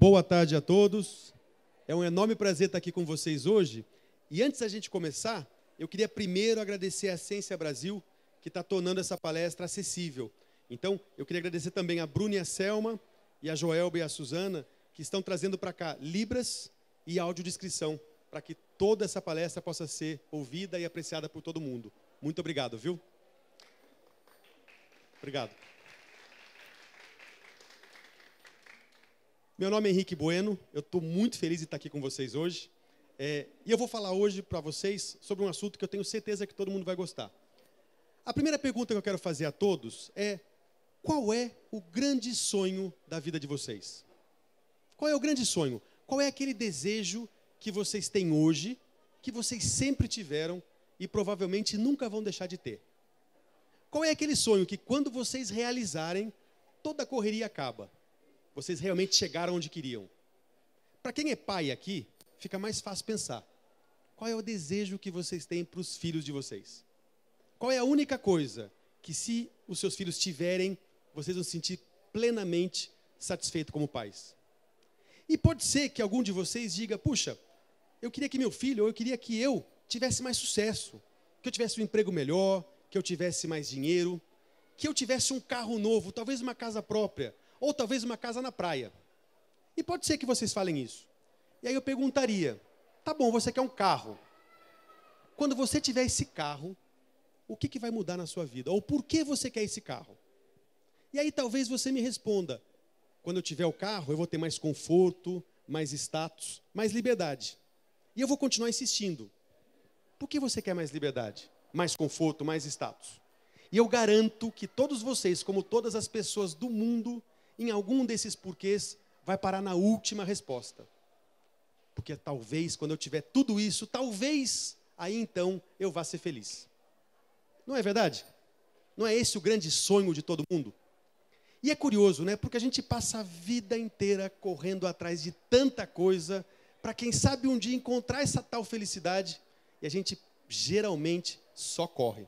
Boa tarde a todos. É um enorme prazer estar aqui com vocês hoje. E antes da gente começar, eu queria primeiro agradecer a Ciência Brasil, que está tornando essa palestra acessível. Então, eu queria agradecer também a Bruna e a Selma, e a Joelba e a Suzana, que estão trazendo para cá libras e audiodescrição, para que toda essa palestra possa ser ouvida e apreciada por todo mundo. Muito obrigado, viu? Obrigado. Meu nome é Henrique Bueno, eu estou muito feliz de estar aqui com vocês hoje. E eu vou falar hoje para vocês sobre um assunto que eu tenho certeza que todo mundo vai gostar. A primeira pergunta que eu quero fazer a todos é: qual é o grande sonho da vida de vocês? Qual é o grande sonho? Qual é aquele desejo que vocês têm hoje, que vocês sempre tiveram e provavelmente nunca vão deixar de ter? Qual é aquele sonho que quando vocês realizarem, toda a correria acaba? Vocês realmente chegaram onde queriam? Para quem é pai aqui, fica mais fácil pensar. Qual é o desejo que vocês têm para os filhos de vocês? Qual é a única coisa que, se os seus filhos tiverem, vocês vão se sentir plenamente satisfeitos como pais? E pode ser que algum de vocês diga: puxa, eu queria que meu filho, ou eu queria que eu tivesse mais sucesso, que eu tivesse um emprego melhor, que eu tivesse mais dinheiro, que eu tivesse um carro novo, talvez uma casa própria, ou talvez uma casa na praia. E pode ser que vocês falem isso. E aí eu perguntaria: tá bom, você quer um carro. Quando você tiver esse carro, o que vai mudar na sua vida? Ou por que você quer esse carro? E aí talvez você me responda: quando eu tiver o carro, eu vou ter mais conforto, mais status, mais liberdade. E eu vou continuar insistindo. Por que você quer mais liberdade, mais conforto, mais status? E eu garanto que todos vocês, como todas as pessoas do mundo, em algum desses porquês, vai parar na última resposta. Porque talvez, quando eu tiver tudo isso, talvez, aí então, eu vá ser feliz. Não é verdade? Não é esse o grande sonho de todo mundo? E é curioso, né? Porque a gente passa a vida inteira correndo atrás de tanta coisa, para quem sabe um dia encontrar essa tal felicidade, e a gente geralmente só corre.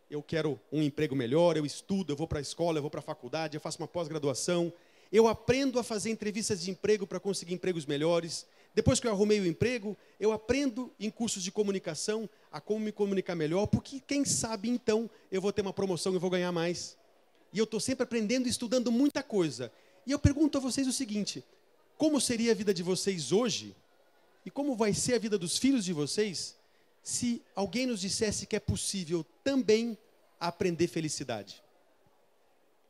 Eu quero um emprego melhor, eu estudo, eu vou para a escola, eu vou para a faculdade, eu faço uma pós-graduação, eu aprendo a fazer entrevistas de emprego para conseguir empregos melhores. Depois que eu arrumei o emprego, eu aprendo em cursos de comunicação a como me comunicar melhor, porque quem sabe então eu vou ter uma promoção e vou ganhar mais. E eu estou sempre aprendendo e estudando muita coisa. E eu pergunto a vocês o seguinte: como seria a vida de vocês hoje? E como vai ser a vida dos filhos de vocês se alguém nos dissesse que é possível também aprender felicidade?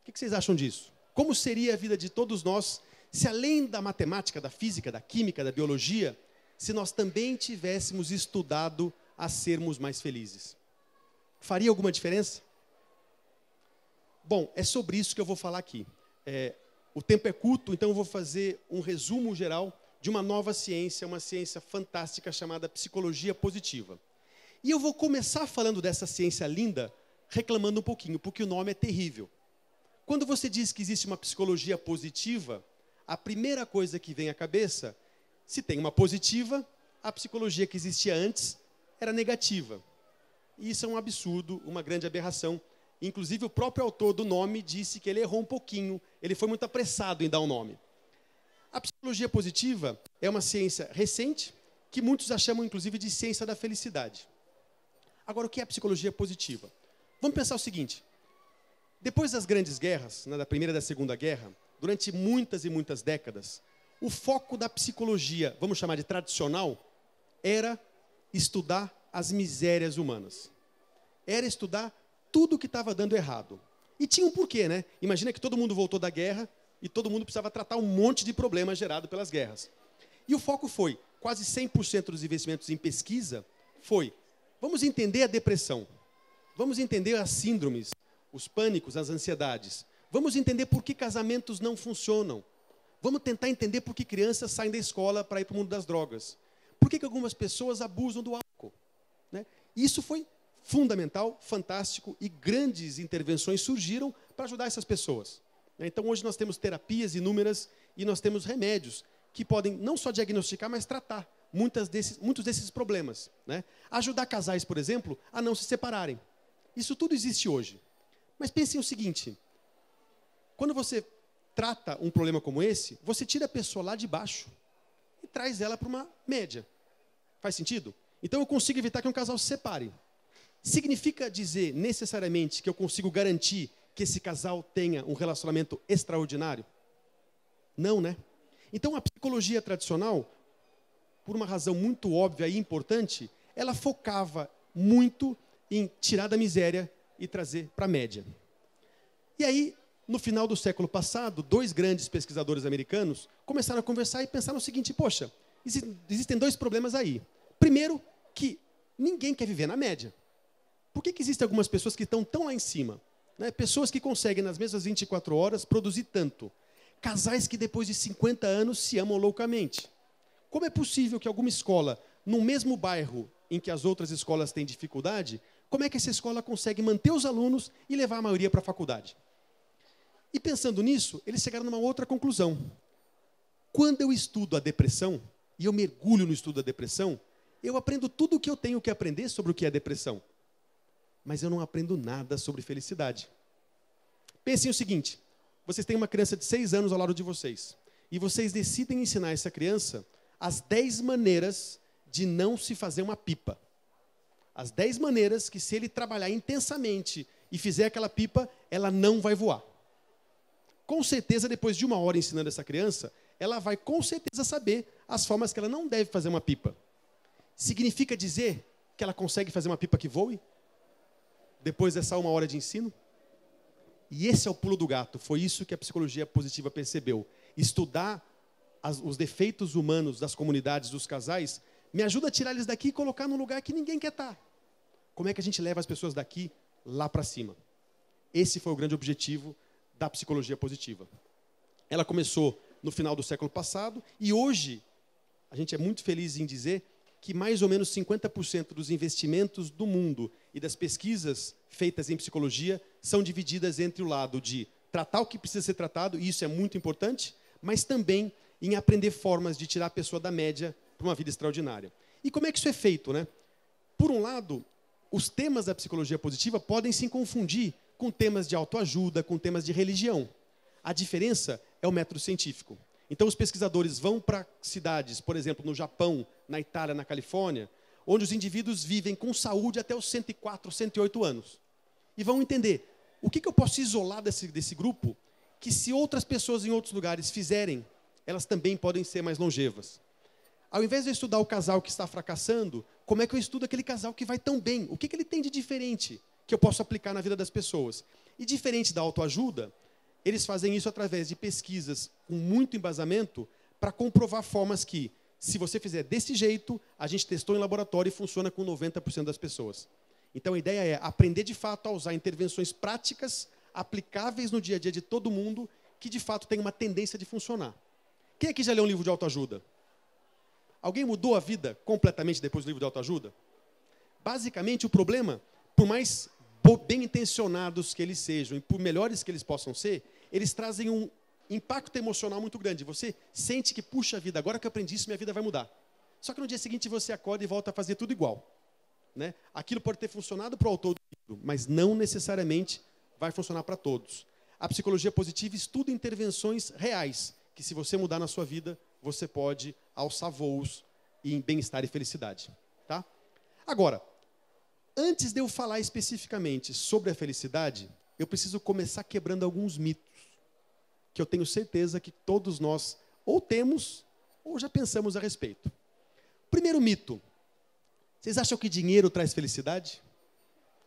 O que vocês acham disso? Como seria a vida de todos nós se, além da matemática, da física, da química, da biologia, se nós também tivéssemos estudado a sermos mais felizes? Faria alguma diferença? Bom, é sobre isso que eu vou falar aqui. O tempo é curto, então eu vou fazer um resumo geral de uma nova ciência, uma ciência fantástica chamada psicologia positiva. E eu vou começar falando dessa ciência linda, reclamando um pouquinho, porque o nome é terrível. Quando você diz que existe uma psicologia positiva, a primeira coisa que vem à cabeça, se tem uma positiva, a psicologia que existia antes era negativa. E isso é um absurdo, uma grande aberração. Inclusive, o próprio autor do nome disse que ele errou um pouquinho, ele foi muito apressado em dar o nome. A psicologia positiva é uma ciência recente, que muitos a chamam, inclusive, de ciência da felicidade. Agora, o que é a psicologia positiva? Vamos pensar o seguinte: depois das grandes guerras, da Primeira e da Segunda Guerra, durante muitas e muitas décadas, o foco da psicologia, vamos chamar de tradicional, era estudar as misérias humanas. Era estudar tudo que estava dando errado. E tinha um porquê, né? Imagina que todo mundo voltou da guerra e todo mundo precisava tratar um monte de problemas gerados pelas guerras. E o foco foi, quase 100% dos investimentos em pesquisa, foi: vamos entender a depressão, vamos entender as síndromes, os pânicos, as ansiedades, vamos entender por que casamentos não funcionam, vamos tentar entender por que crianças saem da escola para ir para o mundo das drogas, por que algumas pessoas abusam do álcool, né? Isso foi fundamental, fantástico, e grandes intervenções surgiram para ajudar essas pessoas. Então, hoje nós temos terapias inúmeras e nós temos remédios que podem não só diagnosticar, mas tratar muitos desses problemas, né? Ajudar casais, por exemplo, a não se separarem. Isso tudo existe hoje. Mas pensem o seguinte: quando você trata um problema como esse, você tira a pessoa lá de baixo e traz ela para uma média. Faz sentido? Então eu consigo evitar que um casal se separe. Significa dizer necessariamente que eu consigo garantir que esse casal tenha um relacionamento extraordinário? Não, né? Então a psicologia tradicional, por uma razão muito óbvia e importante, ela focava muito em tirar da miséria e trazer para a média. E aí, no final do século passado, 2 grandes pesquisadores americanos começaram a conversar e pensaram o seguinte: poxa, existem 2 problemas aí. Primeiro, que ninguém quer viver na média. Por que existem algumas pessoas que estão tão lá em cima? Né? Pessoas que conseguem, nas mesmas 24 horas, produzir tanto. Casais que depois de 50 anos se amam loucamente. Como é possível que alguma escola, no mesmo bairro em que as outras escolas têm dificuldade, como é que essa escola consegue manter os alunos e levar a maioria para a faculdade? E pensando nisso, eles chegaram numa outra conclusão. Quando eu estudo a depressão, e eu mergulho no estudo da depressão, eu aprendo tudo o que eu tenho que aprender sobre o que é depressão. Mas eu não aprendo nada sobre felicidade. Pensem o seguinte: vocês têm uma criança de 6 anos ao lado de vocês, e vocês decidem ensinar essa criança as 10 maneiras de não se fazer uma pipa. As 10 maneiras que, se ele trabalhar intensamente e fizer aquela pipa, ela não vai voar. Com certeza, depois de 1 hora ensinando essa criança, ela vai com certeza saber as formas que ela não deve fazer uma pipa. Significa dizer que ela consegue fazer uma pipa que voe? Depois dessa 1 hora de ensino? E esse é o pulo do gato. Foi isso que a psicologia positiva percebeu. Estudar os defeitos humanos das comunidades, dos casais, me ajuda a tirar eles daqui e colocar num lugar que ninguém quer estar. Como é que a gente leva as pessoas daqui lá para cima? Esse foi o grande objetivo da psicologia positiva. Ela começou no final do século passado e hoje a gente é muito feliz em dizer que mais ou menos 50% dos investimentos do mundo e das pesquisas feitas em psicologia são divididas entre o lado de tratar o que precisa ser tratado, e isso é muito importante, mas também em aprender formas de tirar a pessoa da média para uma vida extraordinária. E como é que isso é feito, né? Por um lado, os temas da psicologia positiva podem se confundir com temas de autoajuda, com temas de religião. A diferença é o método científico. Então, os pesquisadores vão para cidades, por exemplo, no Japão, na Itália, na Califórnia, onde os indivíduos vivem com saúde até os 104, 108 anos. E vão entender o que eu posso isolar desse grupo, que se outras pessoas em outros lugares fizerem, elas também podem ser mais longevas. Ao invés de eu estudar o casal que está fracassando, como é que eu estudo aquele casal que vai tão bem? O que ele tem de diferente que eu posso aplicar na vida das pessoas? E diferente da autoajuda, eles fazem isso através de pesquisas com muito embasamento para comprovar formas que, se você fizer desse jeito, a gente testou em laboratório e funciona com 90% das pessoas. Então a ideia é aprender de fato a usar intervenções práticas, aplicáveis no dia a dia de todo mundo, que de fato tem uma tendência de funcionar. Quem aqui já leu um livro de autoajuda? Alguém mudou a vida completamente depois do livro de autoajuda? Basicamente, o problema, por mais bem intencionados que eles sejam e por melhores que eles possam ser, eles trazem um impacto emocional muito grande. Você sente que, puxa vida, agora que eu aprendi isso, minha vida vai mudar. Só que no dia seguinte você acorda e volta a fazer tudo igual. Né? Aquilo pode ter funcionado para o autor do livro, mas não necessariamente vai funcionar para todos. A psicologia positiva estuda intervenções reais, que se você mudar na sua vida, você pode alçar voos em bem-estar e felicidade. Tá? Agora, antes de eu falar especificamente sobre a felicidade, eu preciso começar quebrando alguns mitos, que eu tenho certeza que todos nós ou temos ou já pensamos a respeito. Primeiro mito: vocês acham que dinheiro traz felicidade?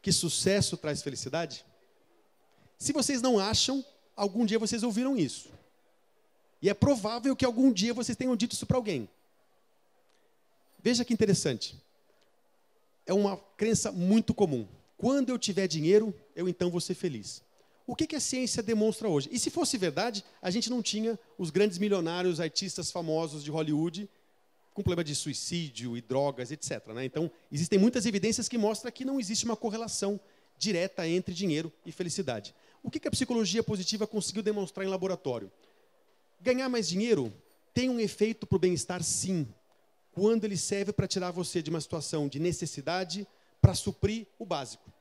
Que sucesso traz felicidade? Se vocês não acham, algum dia vocês ouviram isso. E é provável que algum dia vocês tenham dito isso para alguém. Veja que interessante. É uma crença muito comum. Quando eu tiver dinheiro, eu então vou ser feliz. O que a ciência demonstra hoje? E se fosse verdade, a gente não tinha os grandes milionários, artistas famosos de Hollywood com problema de suicídio e drogas, etc. Né? Então, existem muitas evidências que mostram que não existe uma correlação direta entre dinheiro e felicidade. O que a psicologia positiva conseguiu demonstrar em laboratório? Ganhar mais dinheiro tem um efeito para o bem-estar, sim, quando ele serve para tirar você de uma situação de necessidade para suprir o básico.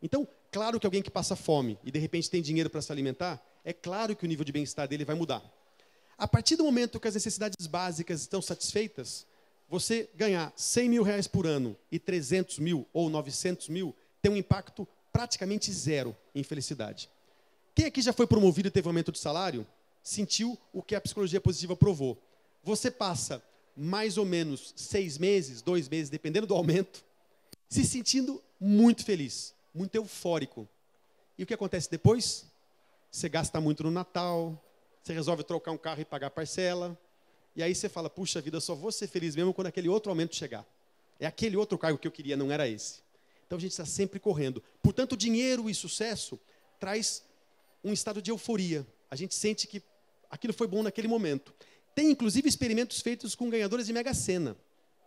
Então, claro que alguém que passa fome e de repente tem dinheiro para se alimentar, é claro que o nível de bem-estar dele vai mudar. A partir do momento que as necessidades básicas estão satisfeitas, você ganhar 100 mil reais por ano e 300 mil ou 900 mil tem um impacto praticamente zero em felicidade. Quem aqui já foi promovido e teve um aumento de salário, sentiu o que a psicologia positiva provou. Você passa mais ou menos 6 meses, 2 meses, dependendo do aumento, se sentindo muito feliz, muito eufórico. E o que acontece depois? Você gasta muito no Natal, você resolve trocar um carro e pagar parcela, e aí você fala, puxa vida, eu só vou ser feliz mesmo quando aquele outro aumento chegar. É aquele outro cargo que eu queria, não era esse. Então a gente está sempre correndo. Portanto, dinheiro e sucesso traz um estado de euforia. A gente sente que aquilo foi bom naquele momento. Tem, inclusive, experimentos feitos com ganhadores de Mega Sena,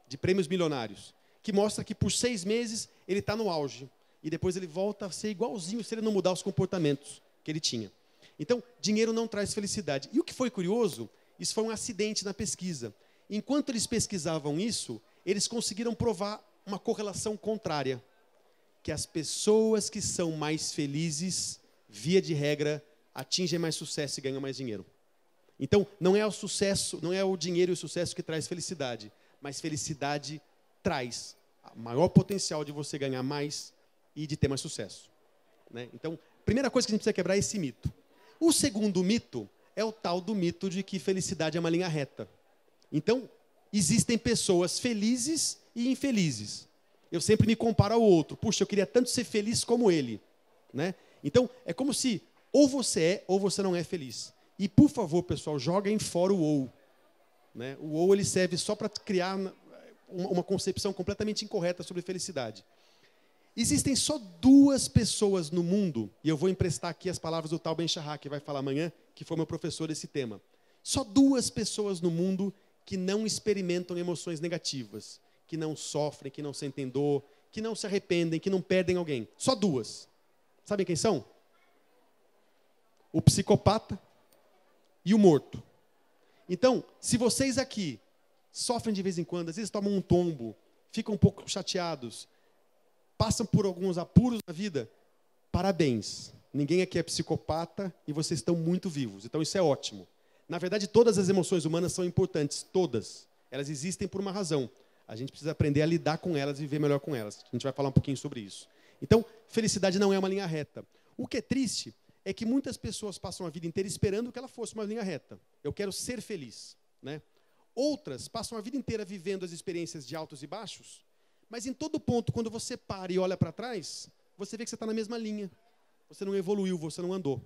de prêmios milionários, que mostra que por 6 meses ele está no auge. E depois ele volta a ser igualzinho se ele não mudar os comportamentos que ele tinha. Então, dinheiro não traz felicidade. E o que foi curioso, isso foi um acidente na pesquisa. Enquanto eles pesquisavam isso, eles conseguiram provar uma correlação contrária. Que as pessoas que são mais felizes, via de regra, atingem mais sucesso e ganham mais dinheiro. Então, não é o sucesso, não é o dinheiro e o sucesso que traz felicidade, mas felicidade traz o maior potencial de você ganhar mais e de ter mais sucesso. Né? Então, a primeira coisa que a gente precisa quebrar é esse mito. O segundo mito é o tal do mito de que felicidade é uma linha reta. Então, existem pessoas felizes e infelizes. Eu sempre me comparo ao outro. Puxa, eu queria tanto ser feliz como ele. Né? Então, é como se ou você é ou você não é feliz. E, por favor, pessoal, joguem fora o ou. Né? O ou ele serve só para criar uma concepção completamente incorreta sobre felicidade. Existem só 2 pessoas no mundo, e eu vou emprestar aqui as palavras do Tal Ben-Shahar, que vai falar amanhã, que foi meu professor desse tema. Só 2 pessoas no mundo que não experimentam emoções negativas, que não sofrem, que não sentem dor, que não se arrependem, que não perdem alguém. Só 2. Sabem quem são? O psicopata e o morto. Então, se vocês aqui sofrem de vez em quando, às vezes tomam um tombo, ficam um pouco chateados, passam por alguns apuros na vida, parabéns. Ninguém aqui é psicopata e vocês estão muito vivos. Então isso é ótimo. Na verdade, todas as emoções humanas são importantes, todas. Elas existem por uma razão. A gente precisa aprender a lidar com elas e viver melhor com elas. A gente vai falar um pouquinho sobre isso. Então, felicidade não é uma linha reta. O que é triste é que muitas pessoas passam a vida inteira esperando que ela fosse uma linha reta. Eu quero ser feliz. Né? Outras passam a vida inteira vivendo as experiências de altos e baixos, mas em todo ponto, quando você para e olha para trás, você vê que você está na mesma linha. Você não evoluiu, você não andou.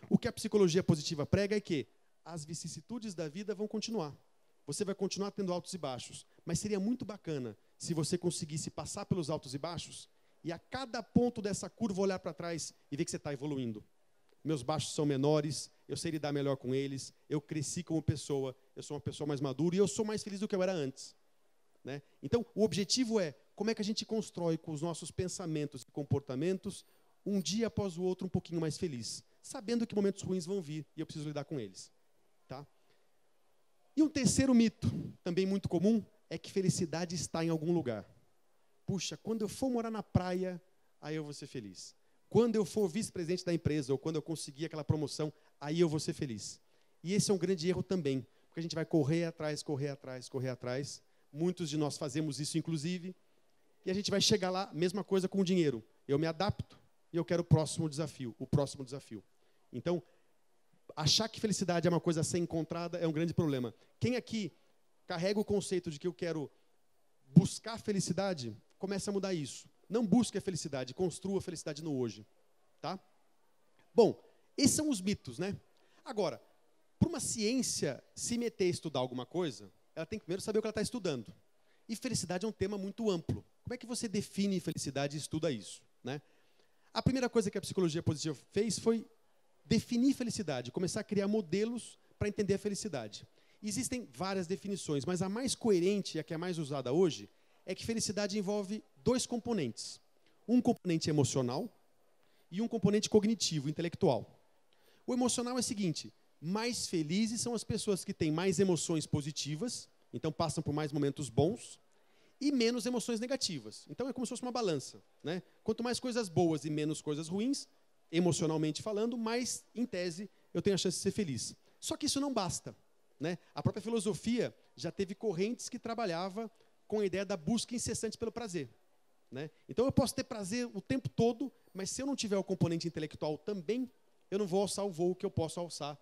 O que a psicologia positiva prega é que as vicissitudes da vida vão continuar. Você vai continuar tendo altos e baixos. Mas seria muito bacana se você conseguisse passar pelos altos e baixos e a cada ponto dessa curva olhar para trás e ver que você está evoluindo. Meus baixos são menores, eu sei lidar melhor com eles, eu cresci como pessoa, eu sou uma pessoa mais madura e eu sou mais feliz do que eu era antes. Né? Então, o objetivo é como é que a gente constrói com os nossos pensamentos e comportamentos um dia após o outro um pouquinho mais feliz, sabendo que momentos ruins vão vir e eu preciso lidar com eles. Tá? E um terceiro mito, também muito comum, é que felicidade está em algum lugar. Puxa, quando eu for morar na praia, aí eu vou ser feliz. Quando eu for vice-presidente da empresa ou quando eu conseguir aquela promoção, aí eu vou ser feliz. E esse é um grande erro também, porque a gente vai correr atrás, correr atrás, correr atrás. Muitos de nós fazemos isso, inclusive, e a gente vai chegar lá, mesma coisa com o dinheiro. Eu me adapto e eu quero o próximo desafio. Então, achar que felicidade é uma coisa a ser encontrada é um grande problema. Quem aqui carrega o conceito de que eu quero buscar felicidade, comece a mudar isso. Não busque a felicidade, construa a felicidade no hoje. Tá? Bom, esses são os mitos, né? Agora, para uma ciência se meter a estudar alguma coisa, ela tem que primeiro saber o que ela está estudando. E felicidade é um tema muito amplo. Como é que você define felicidade e estuda isso? Né? A primeira coisa que a psicologia positiva fez foi definir felicidade, começar a criar modelos para entender a felicidade. Existem várias definições, mas a mais coerente e a que é mais usada hoje é que felicidade envolve 2 componentes. Um componente emocional e um componente cognitivo, intelectual. O emocional é o seguinte: mais felizes são as pessoas que têm mais emoções positivas, então passam por mais momentos bons, e menos emoções negativas. Então é como se fosse uma balança. Né? Quanto mais coisas boas e menos coisas ruins, emocionalmente falando, mais, em tese, eu tenho a chance de ser feliz. Só que isso não basta, né? A própria filosofia já teve correntes que trabalhava com a ideia da busca incessante pelo prazer, né? Então eu posso ter prazer o tempo todo, mas se eu não tiver o componente intelectual também, eu não vou alçar o voo que eu posso alçar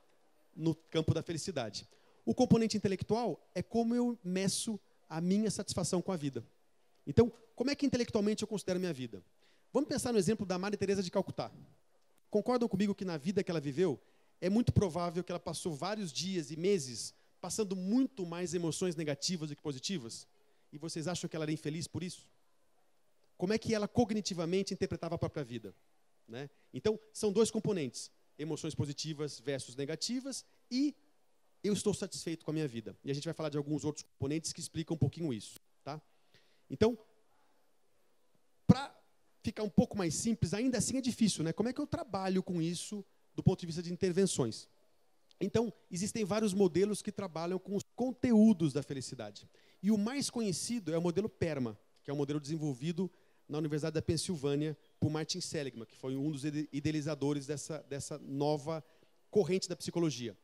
no campo da felicidade. O componente intelectual é como eu meço a minha satisfação com a vida. Então, como é que intelectualmente eu considero a minha vida? Vamos pensar no exemplo da Madre Teresa de Calcutá. Concordam comigo que na vida que ela viveu, é muito provável que ela passou vários dias e meses passando muito mais emoções negativas do que positivas? E vocês acham que ela era infeliz por isso? Como é que ela cognitivamente interpretava a própria vida, né? Então, são dois componentes: emoções positivas versus negativas e eu estou satisfeito com a minha vida. E a gente vai falar de alguns outros componentes que explicam um pouquinho isso, tá? Então, para ficar um pouco mais simples, ainda assim é difícil, né? Como é que eu trabalho com isso do ponto de vista de intervenções? Então, existem vários modelos que trabalham com os conteúdos da felicidade. E o mais conhecido é o modelo PERMA, que é um modelo desenvolvido na Universidade da Pensilvânia por Martin Seligman, que foi um dos idealizadores dessa nova corrente da psicologia.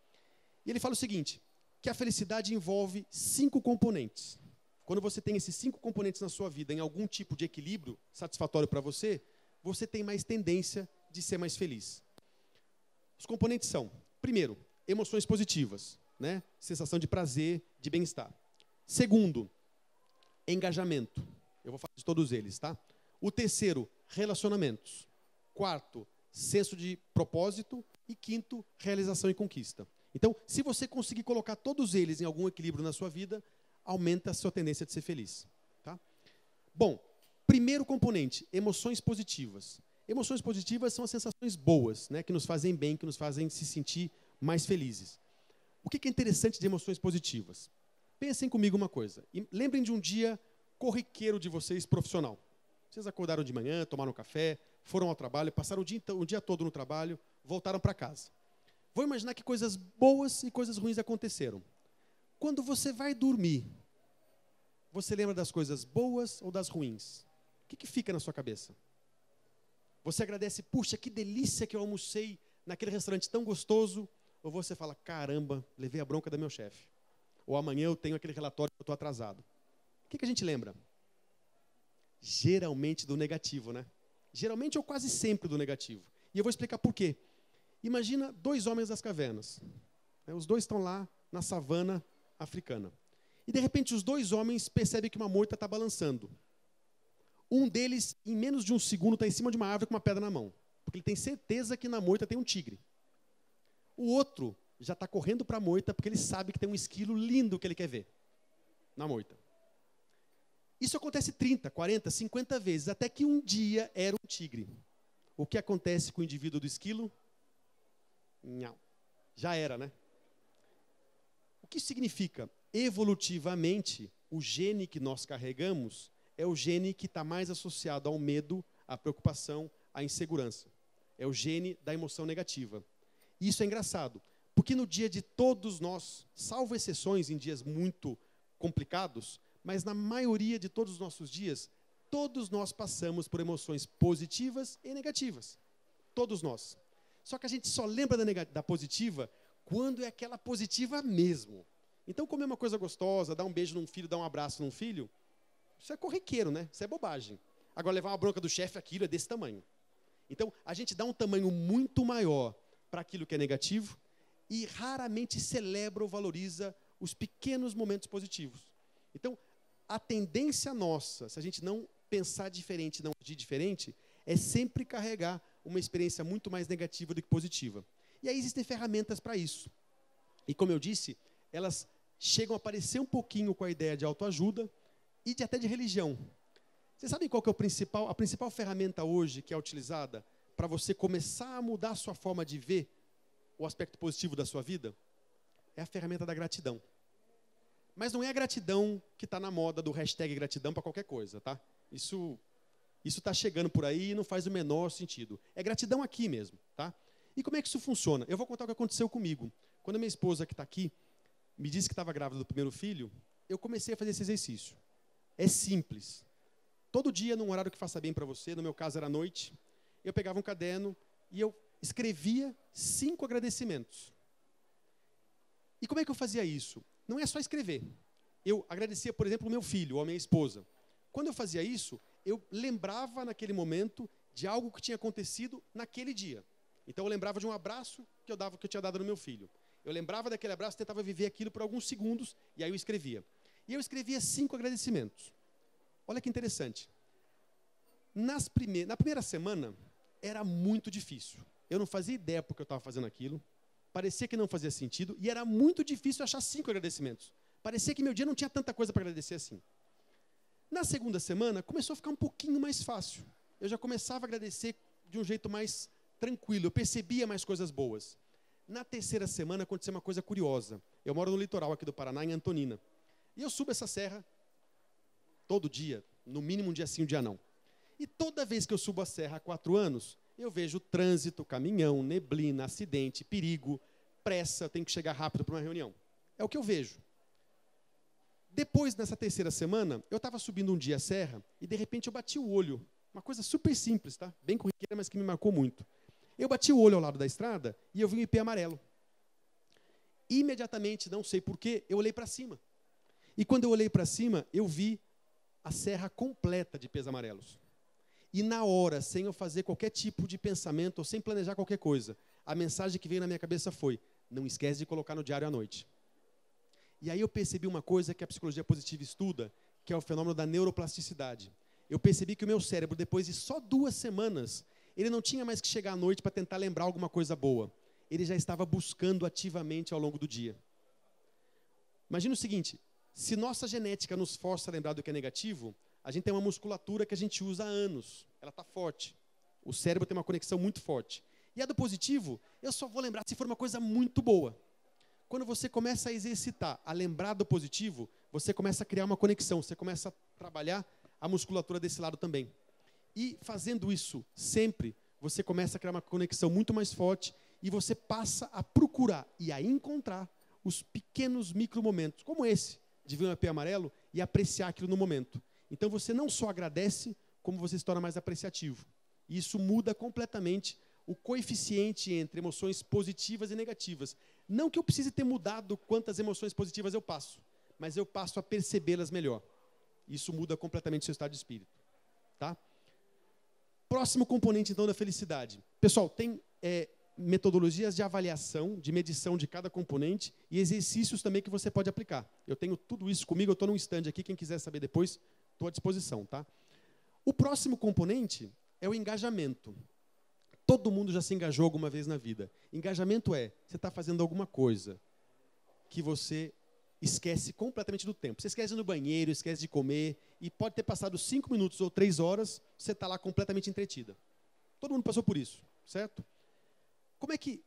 E ele fala o seguinte, que a felicidade envolve 5 componentes. Quando você tem esses 5 componentes na sua vida em algum tipo de equilíbrio satisfatório para você, você tem mais tendência de ser mais feliz. Os componentes são, primeiro, emoções positivas, né? Sensação de prazer, de bem-estar. Segundo, engajamento. Eu vou falar de todos eles, tá? O terceiro, relacionamentos. Quarto, senso de propósito. E quinto, realização e conquista. Então, se você conseguir colocar todos eles em algum equilíbrio na sua vida, aumenta a sua tendência de ser feliz, tá? Bom, primeiro componente, emoções positivas. Emoções positivas são as sensações boas, né, que nos fazem bem, que nos fazem se sentir mais felizes. O que é interessante de emoções positivas? Pensem comigo uma coisa. E lembrem de um dia corriqueiro de vocês, profissional. Vocês acordaram de manhã, tomaram café, foram ao trabalho, passaram o dia todo no trabalho, voltaram para casa. Vou imaginar que coisas boas e coisas ruins aconteceram. Quando você vai dormir, você lembra das coisas boas ou das ruins? O que fica na sua cabeça? Você agradece, puxa, que delícia que eu almocei naquele restaurante tão gostoso? Ou você fala, caramba, levei a bronca do meu chefe. Ou amanhã eu tenho aquele relatório que eu estou atrasado. O que a gente lembra? Geralmente do negativo, né? Geralmente ou quase sempre do negativo. E eu vou explicar por quê. Imagina 2 homens das cavernas. Os dois estão lá na savana africana. E, de repente, os 2 homens percebem que uma moita está balançando. Um deles, em menos de um segundo, está em cima de uma árvore com uma pedra na mão. Porque ele tem certeza que na moita tem um tigre. O outro já está correndo para a moita porque ele sabe que tem um esquilo lindo que ele quer ver na moita. Isso acontece 30, 40, 50 vezes, até que um dia era um tigre. O que acontece com o indivíduo do esquilo? Não. Já era, né? O que significa? Evolutivamente, o gene que nós carregamos é o gene que está mais associado ao medo, à preocupação, à insegurança. É o gene da emoção negativa. E isso é engraçado, porque no dia de todos nós, salvo exceções em dias muito complicados, mas na maioria de todos os nossos dias, todos nós passamos por emoções positivas e negativas. Todos nós. Só que a gente só lembra da positiva quando é aquela positiva mesmo. Então, comer uma coisa gostosa, dar um beijo num filho, dar um abraço num filho, isso é corriqueiro, né? Isso é bobagem. Agora, levar uma bronca do chefe, aquilo é desse tamanho. Então, a gente dá um tamanho muito maior para aquilo que é negativo e raramente celebra ou valoriza os pequenos momentos positivos. Então, a tendência nossa, se a gente não pensar diferente, não agir diferente, é sempre carregar uma experiência muito mais negativa do que positiva. E aí existem ferramentas para isso. E como eu disse, elas chegam a aparecer um pouquinho com a ideia de autoajuda e até de religião. Vocês sabem qual que é a principal ferramenta hoje que é utilizada para você começar a mudar a sua forma de ver o aspecto positivo da sua vida? É a ferramenta da gratidão. Mas não é a gratidão que está na moda do hashtag gratidão para qualquer coisa, tá? Isso está chegando por aí e não faz o menor sentido. É gratidão aqui mesmo, tá? E como é que isso funciona? Eu vou contar o que aconteceu comigo. Quando a minha esposa, que está aqui, me disse que estava grávida do primeiro filho, eu comecei a fazer esse exercício. É simples. Todo dia, num horário que faça bem para você, no meu caso era à noite, eu pegava um caderno e eu escrevia 5 agradecimentos. E como é que eu fazia isso? Não é só escrever. Eu agradecia, por exemplo, o meu filho ou a minha esposa. Quando eu fazia isso, eu lembrava naquele momento de algo que tinha acontecido naquele dia. Então eu lembrava de um abraço que eu tinha dado no meu filho. Eu lembrava daquele abraço, tentava viver aquilo por alguns segundos, e aí eu escrevia. E eu escrevia 5 agradecimentos. Olha que interessante. Na primeira semana, era muito difícil. Eu não fazia ideia porque eu estava fazendo aquilo. Parecia que não fazia sentido, e era muito difícil achar 5 agradecimentos. Parecia que meu dia não tinha tanta coisa para agradecer assim. Na segunda semana, começou a ficar um pouquinho mais fácil. Eu já começava a agradecer de um jeito mais tranquilo, eu percebia mais coisas boas. Na terceira semana, aconteceu uma coisa curiosa. Eu moro no litoral aqui do Paraná, em Antonina. E eu subo essa serra todo dia, no mínimo um dia sim, um dia não. E toda vez que eu subo a serra há 4 anos, eu vejo trânsito, caminhão, neblina, acidente, perigo, pressa, eu tenho que chegar rápido para uma reunião. É o que eu vejo. Depois, nessa terceira semana, eu estava subindo um dia a serra e, de repente, eu bati o olho. Uma coisa super simples, tá? Bem corriqueira, mas que me marcou muito. Eu bati o olho ao lado da estrada e eu vi um IP amarelo. Imediatamente, não sei porquê, eu olhei para cima. E quando eu olhei para cima, eu vi a serra completa de IPs amarelos. E na hora, sem eu fazer qualquer tipo de pensamento, ou sem planejar qualquer coisa, a mensagem que veio na minha cabeça foi: não esquece de colocar no diário à noite. E aí eu percebi uma coisa que a psicologia positiva estuda, que é o fenômeno da neuroplasticidade. Eu percebi que o meu cérebro, depois de só 2 semanas, ele não tinha mais que chegar à noite para tentar lembrar alguma coisa boa. Ele já estava buscando ativamente ao longo do dia. Imagina o seguinte: se nossa genética nos força a lembrar do que é negativo, a gente tem uma musculatura que a gente usa há anos. Ela está forte. O cérebro tem uma conexão muito forte. E a do positivo, eu só vou lembrar se for uma coisa muito boa. Quando você começa a exercitar, a lembrar do positivo, você começa a criar uma conexão, você começa a trabalhar a musculatura desse lado também. E fazendo isso sempre, você começa a criar uma conexão muito mais forte e você passa a procurar e a encontrar os pequenos micromomentos, como esse, de ver um EP amarelo e apreciar aquilo no momento. Então você não só agradece, como você se torna mais apreciativo. E isso muda completamente o coeficiente entre emoções positivas e negativas. Não que eu precise ter mudado quantas emoções positivas eu passo, mas eu passo a percebê-las melhor. Isso muda completamente o seu estado de espírito. Tá? Próximo componente, então, da felicidade. Pessoal, tem metodologias de avaliação, de medição de cada componente e exercícios também que você pode aplicar. Eu tenho tudo isso comigo, eu estou num stand aqui, quem quiser saber depois, estou à disposição. Tá? O próximo componente é o engajamento. Todo mundo já se engajou alguma vez na vida. Engajamento é, você está fazendo alguma coisa que você esquece completamente do tempo. Você esquece de ir no banheiro, esquece de comer, e pode ter passado 5 minutos ou 3 horas, você está lá completamente entretida. Todo mundo passou por isso, certo? Como é que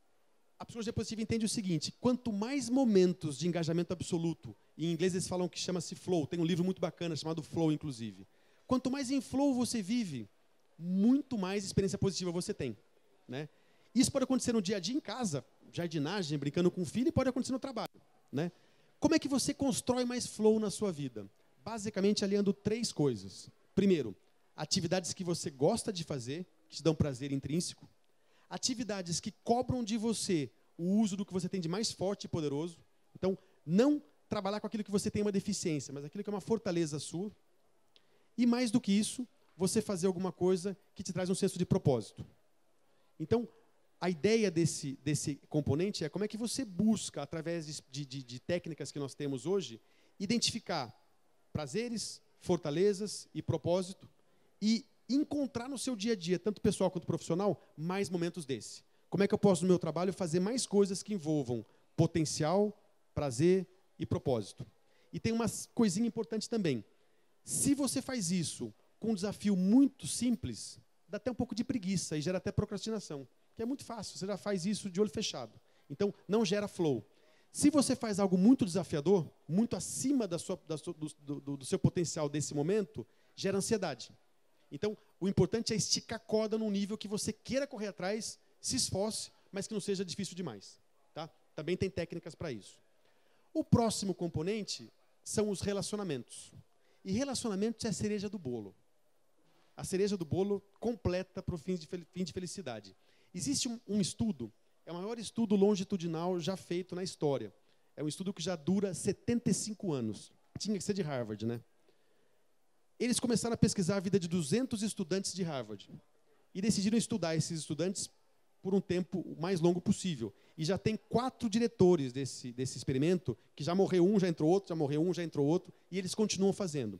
a psicologia positiva entende o seguinte: quanto mais momentos de engajamento absoluto, em inglês eles falam que chama-se flow, tem um livro muito bacana chamado Flow, inclusive. Quanto mais em flow você vive, muito mais experiência positiva você tem. Né? Isso pode acontecer no dia a dia em casa, jardinagem, brincando com o filho, e pode acontecer no trabalho. Né? Como é que você constrói mais flow na sua vida? Basicamente, aliando 3 coisas. Primeiro, atividades que você gosta de fazer, que te dão prazer intrínseco. Atividades que cobram de você o uso do que você tem de mais forte e poderoso. Então, não trabalhar com aquilo que você tem uma deficiência, mas aquilo que é uma fortaleza sua. E mais do que isso, você fazer alguma coisa que te traz um senso de propósito. Então, a ideia desse componente é como é que você busca, através de técnicas que nós temos hoje, identificar prazeres, fortalezas e propósito e encontrar no seu dia a dia, tanto pessoal quanto profissional, mais momentos desse. Como é que eu posso, no meu trabalho, fazer mais coisas que envolvam potencial, prazer e propósito? E tem uma coisinha importante também. Se você faz isso com um desafio muito simples, dá até um pouco de preguiça e gera até procrastinação, que é muito fácil, você já faz isso de olho fechado. Então, não gera flow. Se você faz algo muito desafiador, muito acima do seu potencial desse momento, gera ansiedade. Então, o importante é esticar a corda num nível que você queira correr atrás, se esforce, mas que não seja difícil demais. Tá? Também tem técnicas para isso. O próximo componente são os relacionamentos. E relacionamentos é a cereja do bolo. A cereja do bolo completa para o fim de felicidade. Existe um estudo, é o maior estudo longitudinal já feito na história. É um estudo que já dura 75 anos. Tinha que ser de Harvard, né? Eles começaram a pesquisar a vida de 200 estudantes de Harvard. E decidiram estudar esses estudantes por um tempo o mais longo possível. E já tem 4 diretores desse experimento, que já morreu um, já entrou outro, já morreu um, já entrou outro, e eles continuam fazendo.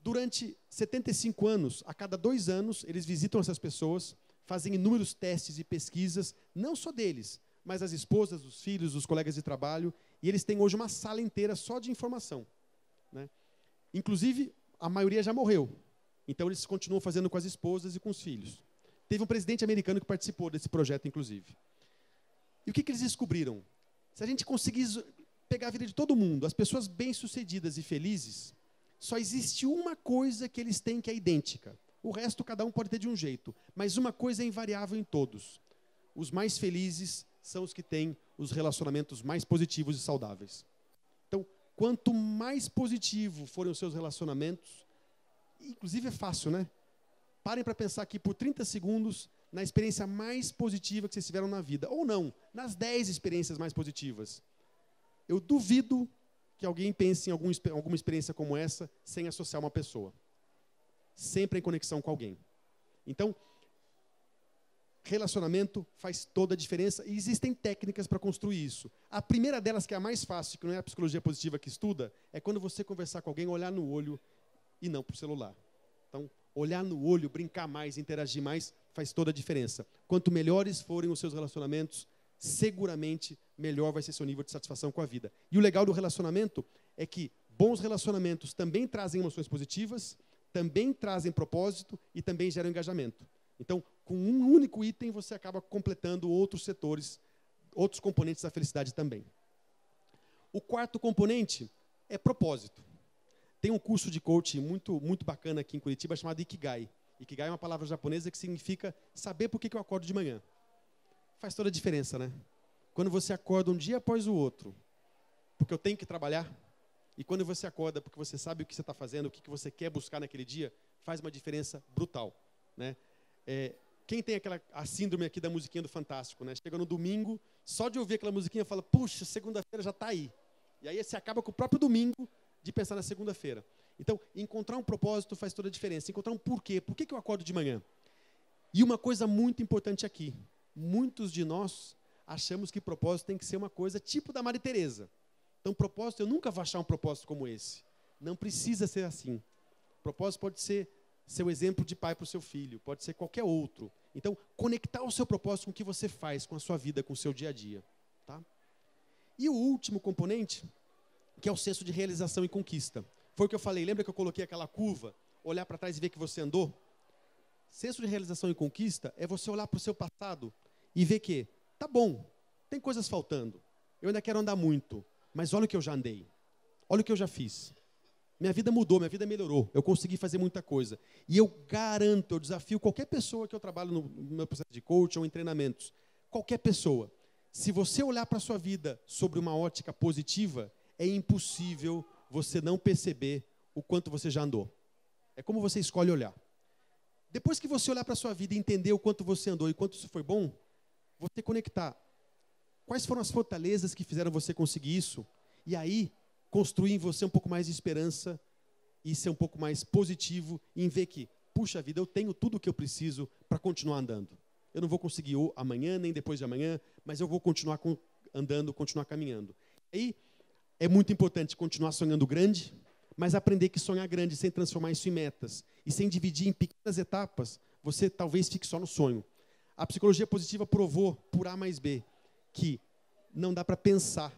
Durante 75 anos, a cada 2 anos, eles visitam essas pessoas, fazem inúmeros testes e pesquisas, não só deles, mas as esposas, os filhos, os colegas de trabalho, e eles têm hoje uma sala inteira só de informação, né? Inclusive, a maioria já morreu, então eles continuam fazendo com as esposas e com os filhos. Teve um presidente americano que participou desse projeto, inclusive. E o que eles descobriram? Se a gente conseguir pegar a vida de todo mundo, as pessoas bem-sucedidas e felizes, só existe uma coisa que eles têm que é idêntica. O resto, cada um pode ter de um jeito. Mas uma coisa é invariável em todos. Os mais felizes são os que têm os relacionamentos mais positivos e saudáveis. Então, quanto mais positivo forem os seus relacionamentos, inclusive é fácil, né? Parem para pensar aqui por 30 segundos na experiência mais positiva que vocês tiveram na vida. Ou não, nas 10 experiências mais positivas. Eu duvido que alguém pense em alguma experiência como essa sem associar uma pessoa. Sempre em conexão com alguém. Então, relacionamento faz toda a diferença e existem técnicas para construir isso. A primeira delas, que é a mais fácil, que não é a psicologia positiva que estuda, é quando você conversar com alguém, olhar no olho e não para o celular. Então, olhar no olho, brincar mais, interagir mais, faz toda a diferença. Quanto melhores forem os seus relacionamentos, seguramente melhor vai ser seu nível de satisfação com a vida. E o legal do relacionamento é que bons relacionamentos também trazem emoções positivas, também trazem propósito e também geram engajamento. Então, com um único item, você acaba completando outros setores, outros componentes da felicidade também. O quarto componente é propósito. Tem um curso de coaching muito bacana aqui em Curitiba chamado Ikigai. Ikigai é uma palavra japonesa que significa saber por que eu acordo de manhã. Faz toda a diferença, né? Quando você acorda um dia após o outro, porque eu tenho que trabalhar, e quando você acorda porque você sabe o que você está fazendo, o que você quer buscar naquele dia, faz uma diferença brutal, né? Quem tem a síndrome aqui da musiquinha do Fantástico, né? Chega no domingo, só de ouvir aquela musiquinha, fala, puxa, segunda-feira já está aí. E aí você acaba com o próprio domingo de pensar na segunda-feira. Então, encontrar um propósito faz toda a diferença. Encontrar um porquê. Por que eu acordo de manhã? E uma coisa muito importante aqui. Muitos de nós achamos que propósito tem que ser uma coisa tipo da Maria Teresa. Então, propósito, eu nunca vou achar um propósito como esse. Não precisa ser assim. Propósito pode ser seu exemplo de pai para o seu filho. Pode ser qualquer outro. Então, conectar o seu propósito com o que você faz, com a sua vida, com o seu dia a dia. Tá? E o último componente, que é o senso de realização e conquista. Foi o que eu falei, lembra que eu coloquei aquela curva, olhar para trás e ver que você andou? Senso de realização e conquista é você olhar para o seu passado e ver que, tá bom, tem coisas faltando, eu ainda quero andar muito, mas olha o que eu já andei, olha o que eu já fiz. Minha vida mudou, minha vida melhorou, eu consegui fazer muita coisa. E eu garanto, eu desafio qualquer pessoa que eu trabalho no meu processo de coaching ou em treinamentos, qualquer pessoa, se você olhar para a sua vida sobre uma ótica positiva, é impossível você não perceber o quanto você já andou. É como você escolhe olhar. Depois que você olhar para a sua vida e entender o quanto você andou e quanto isso foi bom, você conectar quais foram as fortalezas que fizeram você conseguir isso, e aí construir em você um pouco mais de esperança e ser um pouco mais positivo em ver que, puxa vida, eu tenho tudo o que eu preciso para continuar andando. Eu não vou conseguir amanhã, nem depois de amanhã, mas eu vou continuar andando, continuar caminhando. Aí, é muito importante continuar sonhando grande, mas aprender que sonhar grande sem transformar isso em metas e sem dividir em pequenas etapas, você talvez fique só no sonho. A psicologia positiva provou, por A mais B, que não dá para pensar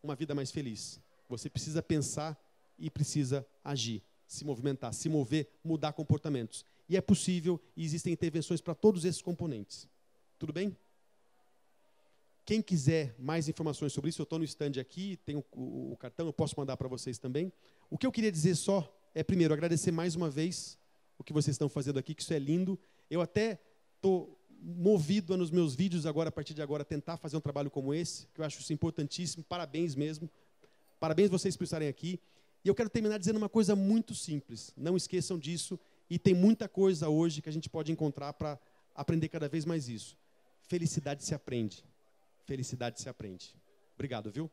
uma vida mais feliz. Você precisa pensar e precisa agir, se movimentar, se mover, mudar comportamentos. E é possível e existem intervenções para todos esses componentes. Tudo bem? Quem quiser mais informações sobre isso, eu estou no stand aqui, tenho o cartão, eu posso mandar para vocês também. O que eu queria dizer só é, primeiro, agradecer mais uma vez o que vocês estão fazendo aqui, que isso é lindo. Eu até estou movido a, nos meus vídeos agora, a partir de agora, tentar fazer um trabalho como esse, que eu acho isso importantíssimo. Parabéns mesmo. Parabéns vocês por estarem aqui. E eu quero terminar dizendo uma coisa muito simples. Não esqueçam disso. E tem muita coisa hoje que a gente pode encontrar para aprender cada vez mais isso. Felicidade se aprende. Felicidade se aprende. Obrigado, viu?